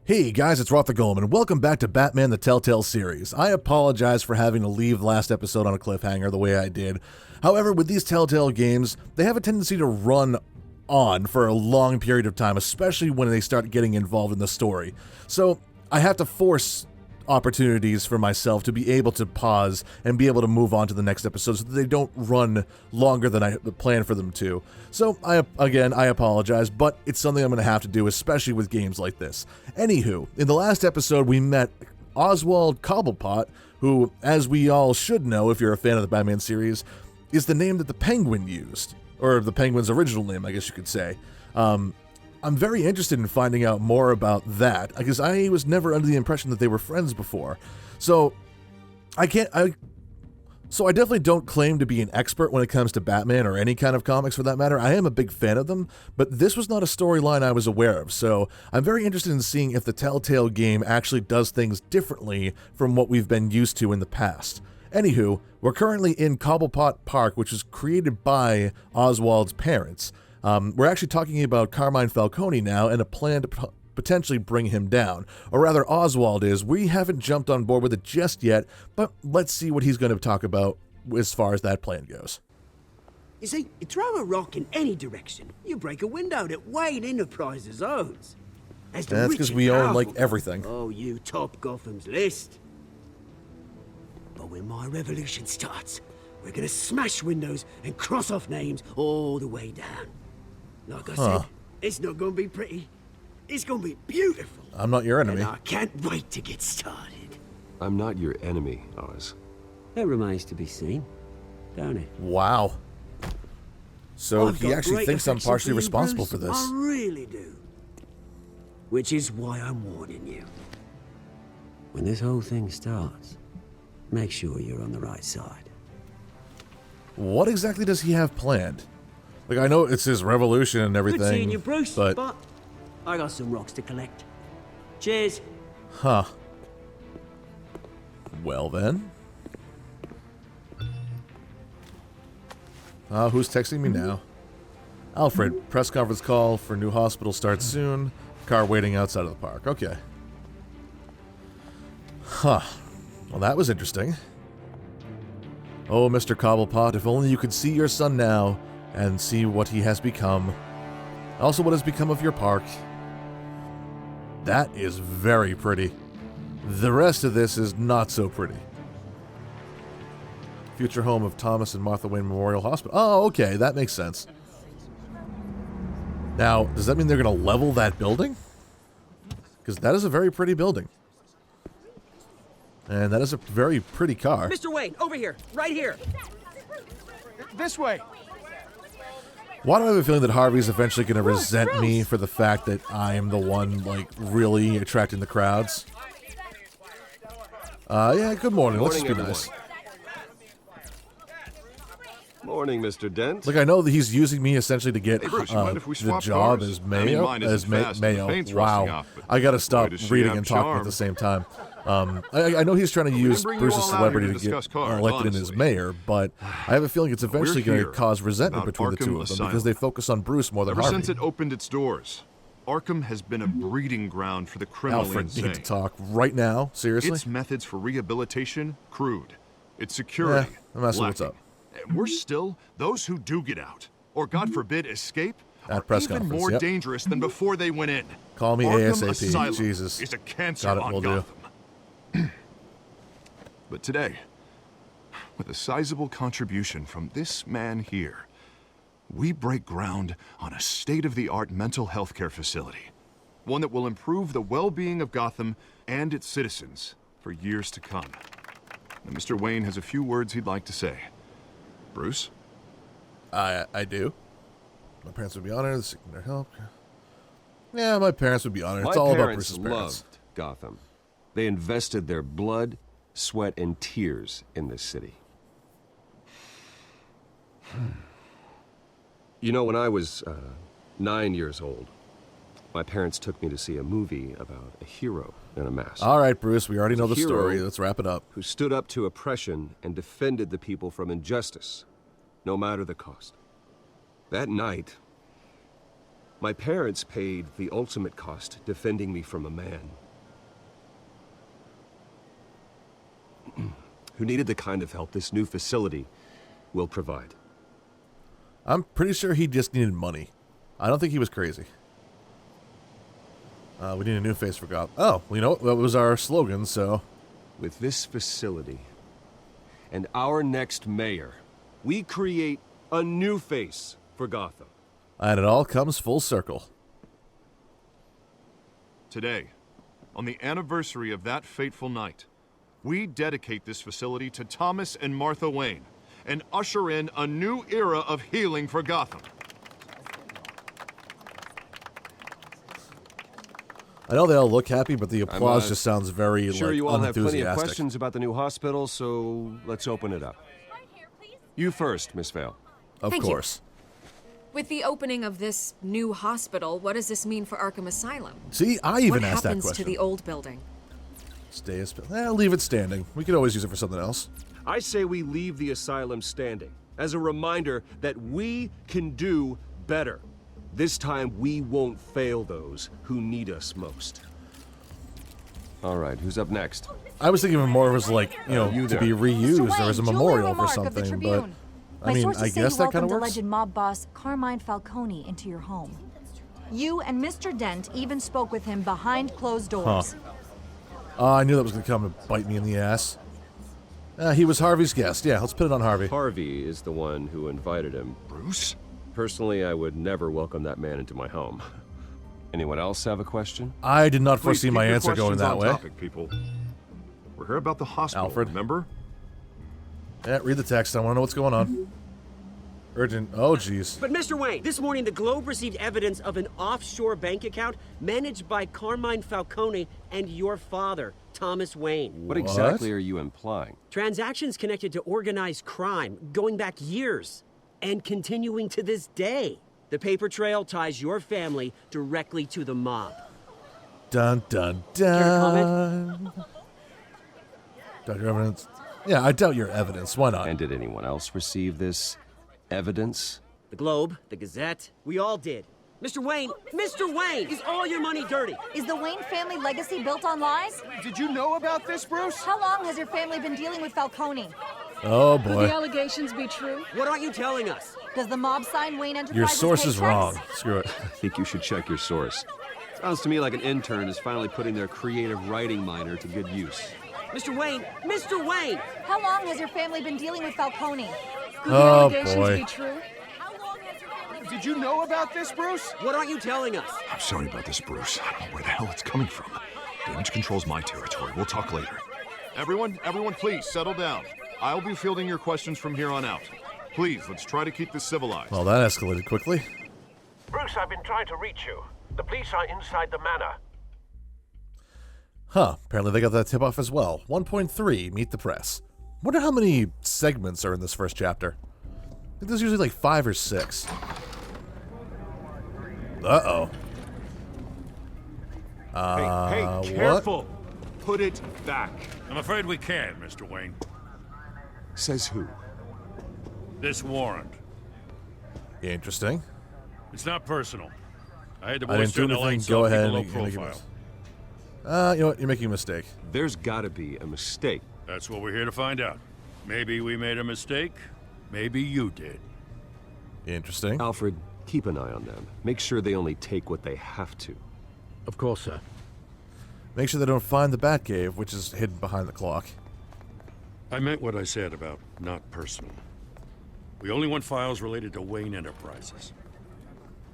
Hey guys, it's RockTheGolem, and welcome back to Batman the Telltale series. I apologize for having to leave the last episode on a cliffhanger the way I did. However, with these Telltale games, they have a tendency to run on for a long period of time, especially when they start getting involved in the story. So, I have to force opportunities for myself to be able to pause and be able to move on to the next episode so that they don't run longer than I planned for them to. So, I apologize, but it's something I'm going to have to do, especially with games like this. Anywho, in the last episode, we met Oswald Cobblepot, who, as we all should know if you're a fan of the Batman series, is the name that the Penguin used. Or the Penguin's original name, I guess you could say. I'm very interested in finding out more about that, because I was never under the impression that they were friends before. So, I definitely don't claim to be an expert when it comes to Batman or any kind of comics for that matter. I am a big fan of them, but this was not a storyline I was aware of, so I'm very interested in seeing if the Telltale game actually does things differently from what we've been used to in the past. Anywho, we're currently in Cobblepot Park, which was created by Oswald's parents. We're actually talking about Carmine Falcone now and a plan to potentially bring him down. Or rather, Oswald is. We haven't jumped on board with it just yet, but let's see what he's going to talk about as far as that plan goes. You see, you throw a rock in any direction, you break a window that Wayne Enterprises owns. That's because we own, like, everything. Oh, you top Gotham's list. But when my revolution starts, we're gonna smash windows and cross off names all the way down. Like I said, it's not gonna be pretty. It's gonna be beautiful. I'm not your enemy. And I can't wait to get started. I'm not your enemy, Oz. That remains to be seen, don't it? Wow. So I've he got actually great thinks I'm affection partially for you, responsible Bruce. for this. I really do. Which is why I'm warning you. When this whole thing starts, make sure you're on the right side. What exactly does he have planned? Like, I know it's his revolution and everything, Good seeing you, Bruce, but I got some rocks to collect. Cheers. Huh. Well then. Who's texting me now? Alfred, press conference call for new hospital starts soon. Car waiting outside of the park. Okay. Huh. Well, that was interesting. Oh, Mr. Cobblepot, if only you could see your son now and see what he has become. Also, what has become of your park. That is very pretty. The rest of this is not so pretty. Future home of Thomas and Martha Wayne Memorial Hospital. Oh, okay, that makes sense. Now, does that mean they're going to level that building? Because that is a very pretty building. And that is a very pretty car. Mr. Wayne, over here, right here. This way. Why do I have a feeling that Harvey's eventually going to resent me for the fact that I'm the one, like, really attracting the crowds? Yeah, good morning. Let's just be nice. Morning, Mr. Dent. Like, I know that he's using me essentially to get Hey, Bruce, you mind if we the swap job cars? as I mean, mayo. mine isn't fast and the paint's rusting Wow. off, but I gotta stop boy, does she reading have and talking charm. at the same time. I know he's trying to use bring you Bruce's all out celebrity here to to get discuss cars, elected in as honestly. mayor, but I have a feeling it's eventually going to here cause resentment about between the two Arkham of them Asylum. because they focus on Bruce more than Ever Harvey. since it opened its doors, Arkham has been a breeding ground for the criminally Alfred, insane. you need to talk right now. Seriously? Its methods for rehabilitation, crude. Its security, I'm asking what's lacking. up. And we're still, those who do get out, or God forbid, escape, At are press even conference, more yep. dangerous than before they went in. Call me Arkham ASAP. Asylum Jesus. is a cancer Got it, on will do. Gotham. But today, with a sizable contribution from this man here, we break ground on a state-of-the-art mental health care facility. One that will improve the well-being of Gotham and its citizens for years to come. Now, Mr. Wayne has a few words he'd like to say. Bruce? I do. My parents would be honored, seeking their help. Yeah, my parents would be honored. It's My all about parents Bruce's parents. loved Gotham. They invested their blood, sweat, and tears in this city. You know, when I was 9 years old, my parents took me to see a movie about a hero in a mask. All right, Bruce, we already know the hero story. Let's wrap it up. Who stood up to oppression and defended the people from injustice, no matter the cost. That night, My parents paid the ultimate cost defending me from a man who needed the kind of help this new facility will provide. I'm pretty sure he just needed money. I don't think he was crazy. We need a new face for Gotham. Oh, well, you know what? That was our slogan, so... With this facility and our next mayor, we create a new face for Gotham. And it all comes full circle. Today, on the anniversary of that fateful night, we dedicate this facility to Thomas and Martha Wayne and usher in a new era of healing for Gotham. I know they all look happy, but the applause just sounds very, sure like, you all have plenty of unenthusiastic. questions about the new hospital, so let's open it up. You first, Miss Vale. Of Thank you. course. With the opening of this new hospital, what does this mean for Arkham Asylum? See, I even What asked that happens question. to the old building? Stay as... leave it standing. We could always use it for something else. I say we leave the asylum standing as a reminder that we can do better. This time, we won't fail those who need us most. All right, who's up next? I was thinking of it more as like, you to there. be reused Mr. or as a Wayne, memorial Julia for Remark of the something, but Tribune. I mean, sources I say guess you that kind of welcomed works. alleged mob boss Carmine Falcone into your home. You and Mr. Dent even spoke with him behind closed doors. I knew that was going to come and bite me in the ass. He was Harvey's guest. Yeah, let's put it on Harvey. Harvey is the one who invited him. Bruce? Personally, I would never welcome that man into my home. Anyone else have a question? I did not Please foresee keep my your answer going questions that on way. topic, people. We're here about the hospital, Alfred. remember? Yeah, read the text. I want to know what's going on. Urgent. Oh, jeez. But Mr. Wayne, this morning the Globe received evidence of an offshore bank account managed by Carmine Falcone and your father, Thomas Wayne. What exactly are you implying? Transactions connected to organized crime going back years and continuing to this day. The paper trail ties your family directly to the mob. Dun, dun, Care to dun. Doubt your evidence. Yeah, I doubt your evidence. Why not? And did anyone else receive this evidence? The Globe, the Gazette, we all did. Mr. Wayne, is all your money dirty? Is the Wayne family legacy built on lies? Did you know about this, Bruce? How long has your family been dealing with Falcone? Oh, Could boy. the allegations be true? What aren't you telling us? Does the mob sign Wayne Enterprises Your source is paychecks? wrong. Screw it. I think you should check your source. Sounds to me like an intern is finally putting their creative writing minor to good use. Mr. Wayne! How long has your family been dealing with Falcone? Could the Oh, allegations boy. be true? Did you know about this, Bruce? What aren't you telling us? I'm sorry about this, Bruce. I don't know where the hell it's coming from. Damage control's my territory. We'll talk later. Everyone, please settle down. I'll be fielding your questions from here on out. Please, let's try to keep this civilized. Well, that escalated quickly. Bruce, I've been trying to reach you. The police are inside the manor. Huh. Apparently they got that tip off as well. 1.3, meet the press. Wonder how many segments are in this first chapter. I think there's usually like 5 or 6. Uh-oh. Hey, careful! Put it back. I'm afraid we can't, Mr. Wayne. Says who? This warrant. Interesting. It's not personal. I had the I boys didn't do turn the anything. lights Go off, ahead keep a and low make it profile. You know what? You're making a mistake. There's gotta be a mistake. That's what we're here to find out. Maybe we made a mistake. Maybe you did. Interesting. Alfred, keep an eye on them. Make sure they only take what they have to. Of course, sir. Make sure they don't find the Batcave, which is hidden behind the clock. I meant what I said about not personal. We only want files related to Wayne Enterprises.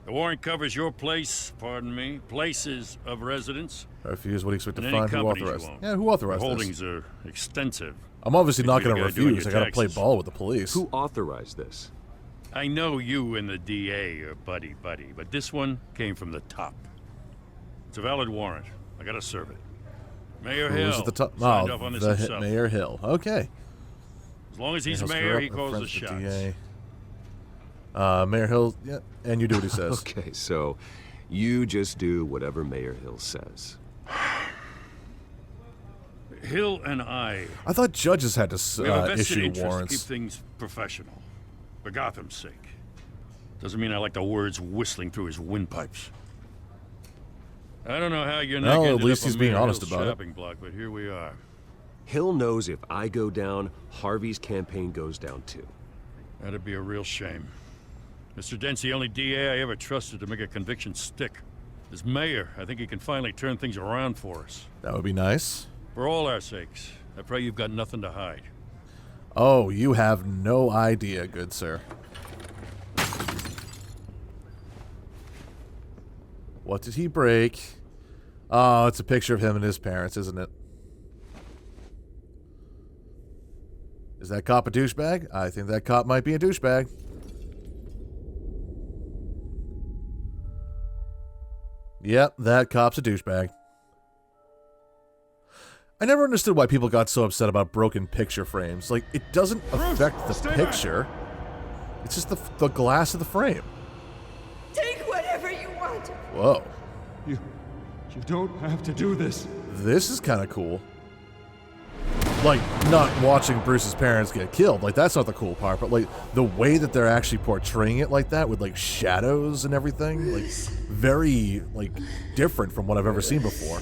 The warrant covers your place, pardon me, places of residence, I refuse. What do you expect and to any find? Who companies you authorized? own. Yeah, who authorized The this? holdings are extensive. I'm obviously not You're going to the guy doing refuse. I your got to play taxes. ball with the police. Who authorized this? I know you and the DA are buddy-buddy, but this one came from the top. It's a valid warrant. I gotta serve it. Mayor Hill Who's at the top? signed Oh, off on this the himself. Mayor Hill. Okay. As long as he's Hill's mayor, he corrupt, calls the friends with shots. DA. Mayor Hill, yeah, and you do what he says. Okay, so you just do whatever Mayor Hill says. Hill and I I thought judges had we have a to vested issue interest to warrants. keep things professional, for Gotham's sake. Doesn't mean I like the words whistling through his windpipes. I don't know how your neck Well, at ended least up he's on being Mayor honest Hill's about it. shopping block, but here we are. Hill knows if I go down, Harvey's campaign goes down too. That'd be a real shame. Mr. Dent's the only DA I ever trusted to make a conviction stick. As mayor, I think he can finally turn things around for us. That would be nice. For all our sakes, I pray you've got nothing to hide. Oh, you have no idea, good sir. What did he break? Oh, it's a picture of him and his parents, isn't it? Is that cop a douchebag? I think that cop might be a douchebag. Yep, that cop's a douchebag. I never understood why people got so upset about broken picture frames. Like, it doesn't affect the picture. It's just the glass of the frame. Take whatever you want. Whoa. You don't have to do this. This is kind of cool. Like, not watching Bruce's parents get killed. Like, that's not the cool part. But, like, the way that they're actually portraying it like that with, like, shadows and everything. Like, very, like, different from what I've ever seen before.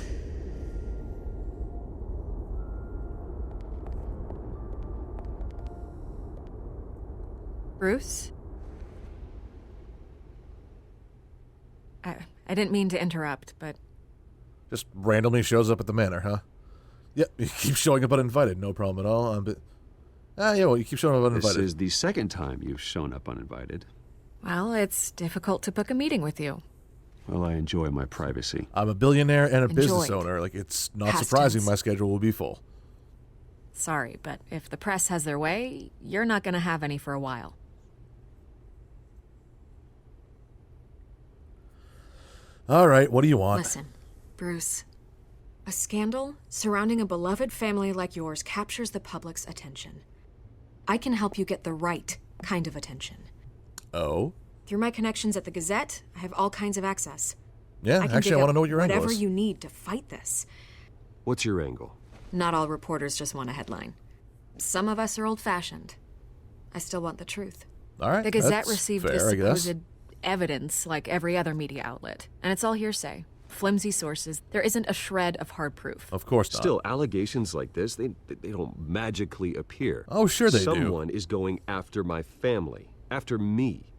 Bruce? I didn't mean to interrupt, but... Just randomly shows up at the manor, huh? Yeah, you keep showing up uninvited. No problem at all. Yeah, well, you keep showing up uninvited. This is the second time you've shown up uninvited. Well, it's difficult to book a meeting with you. Well, I enjoy my privacy. I'm a billionaire and a business Enjoyed. owner. Like, it's not Past surprising tense. my schedule will be full. Sorry, but if the press has their way, you're not going to have any for a while. All right, what do you want? Listen, Bruce. A scandal surrounding a beloved family like yours captures the public's attention. I can help you get the right kind of attention. Oh? Through my connections at the Gazette, I have all kinds of access. Yeah, can actually, dig I want to up know what your angle whatever is. you need to fight this. What's your angle? Not all reporters just want a headline. Some of us are old-fashioned. I still want the truth. All right, The Gazette that's received fair, this I guess. supposed evidence like every other media outlet, and it's all hearsay. Flimsy sources. There isn't a shred of hard proof. Of course not. Still, allegations like this, they don't magically appear. Oh, sure they do. Someone is going after my family, after me.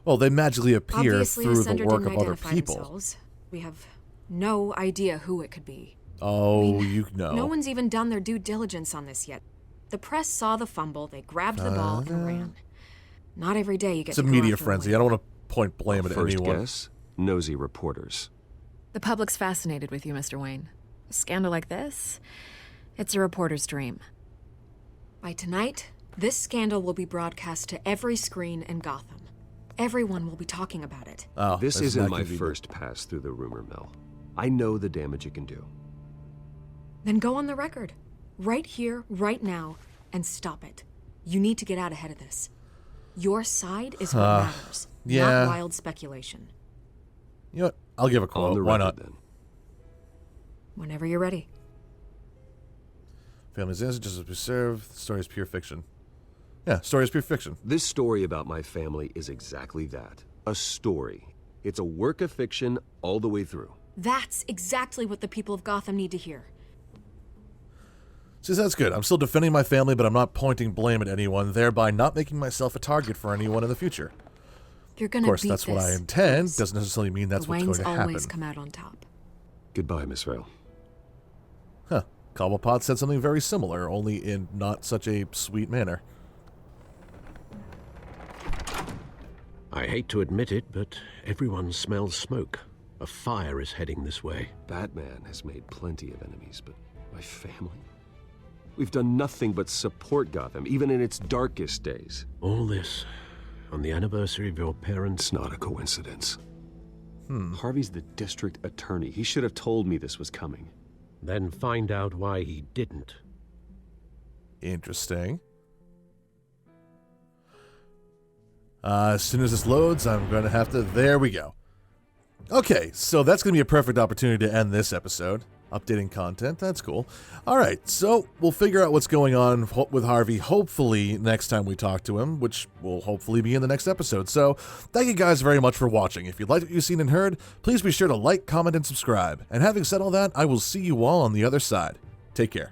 Well, they magically appear Obviously, through the the sender work didn't of other identify people. themselves. We have no idea who it could be. Oh, you know. No one's even done their due diligence on this yet. The press saw the fumble, they grabbed the ball and ran. Not every day you get It's to a go media after a frenzy. win. I don't want to point blame at First anyone. guess, nosy reporters. The public's fascinated with you, Mr. Wayne. A scandal like this, it's a reporter's dream. By tonight, this scandal will be broadcast to every screen in Gotham. Everyone will be talking about it. Oh, This that's isn't not my convenient. first pass through the rumor mill. I know the damage it can do. Then go on the record. Right here, right now, and stop it. You need to get out ahead of this. Your side is what matters, yeah. not wild speculation. You know what? I'll give a On quote. the Why record, not? then. Whenever you're ready. Family's innocent, just as we serve. The story is pure fiction. Yeah, story is pure fiction. This story about my family is exactly that. A story. It's a work of fiction all the way through. That's exactly what the people of Gotham need to hear. See, that's good. I'm still defending my family, but I'm not pointing blame at anyone, thereby not making myself a target for anyone in the future. You're Of gonna course, beat that's what I this. intend. Doesn't necessarily mean that's The what's going Waynes to happen. always come out on top. Goodbye, Miss Vale. Huh. Cobblepot said something very similar, only in not such a sweet manner. I hate to admit it, but everyone smells smoke. A fire is heading this way. Batman has made plenty of enemies, but my family? We've done nothing but support Gotham, even in its darkest days. All this on the anniversary of your parents' It's not a coincidence. Harvey's the district attorney. He should have told me this was coming. Then find out why he didn't. Interesting. As soon as this loads, I'm going to have to... There we go. Okay, so that's going to be a perfect opportunity to end this episode. Updating content, that's cool. All right, so we'll figure out what's going on with Harvey, hopefully next time we talk to him, which will hopefully be in the next episode. So thank you guys very much for watching. If you liked what you've seen and heard, please be sure to like, comment, and subscribe. And having said all that, I will see you all on the other side. Take care.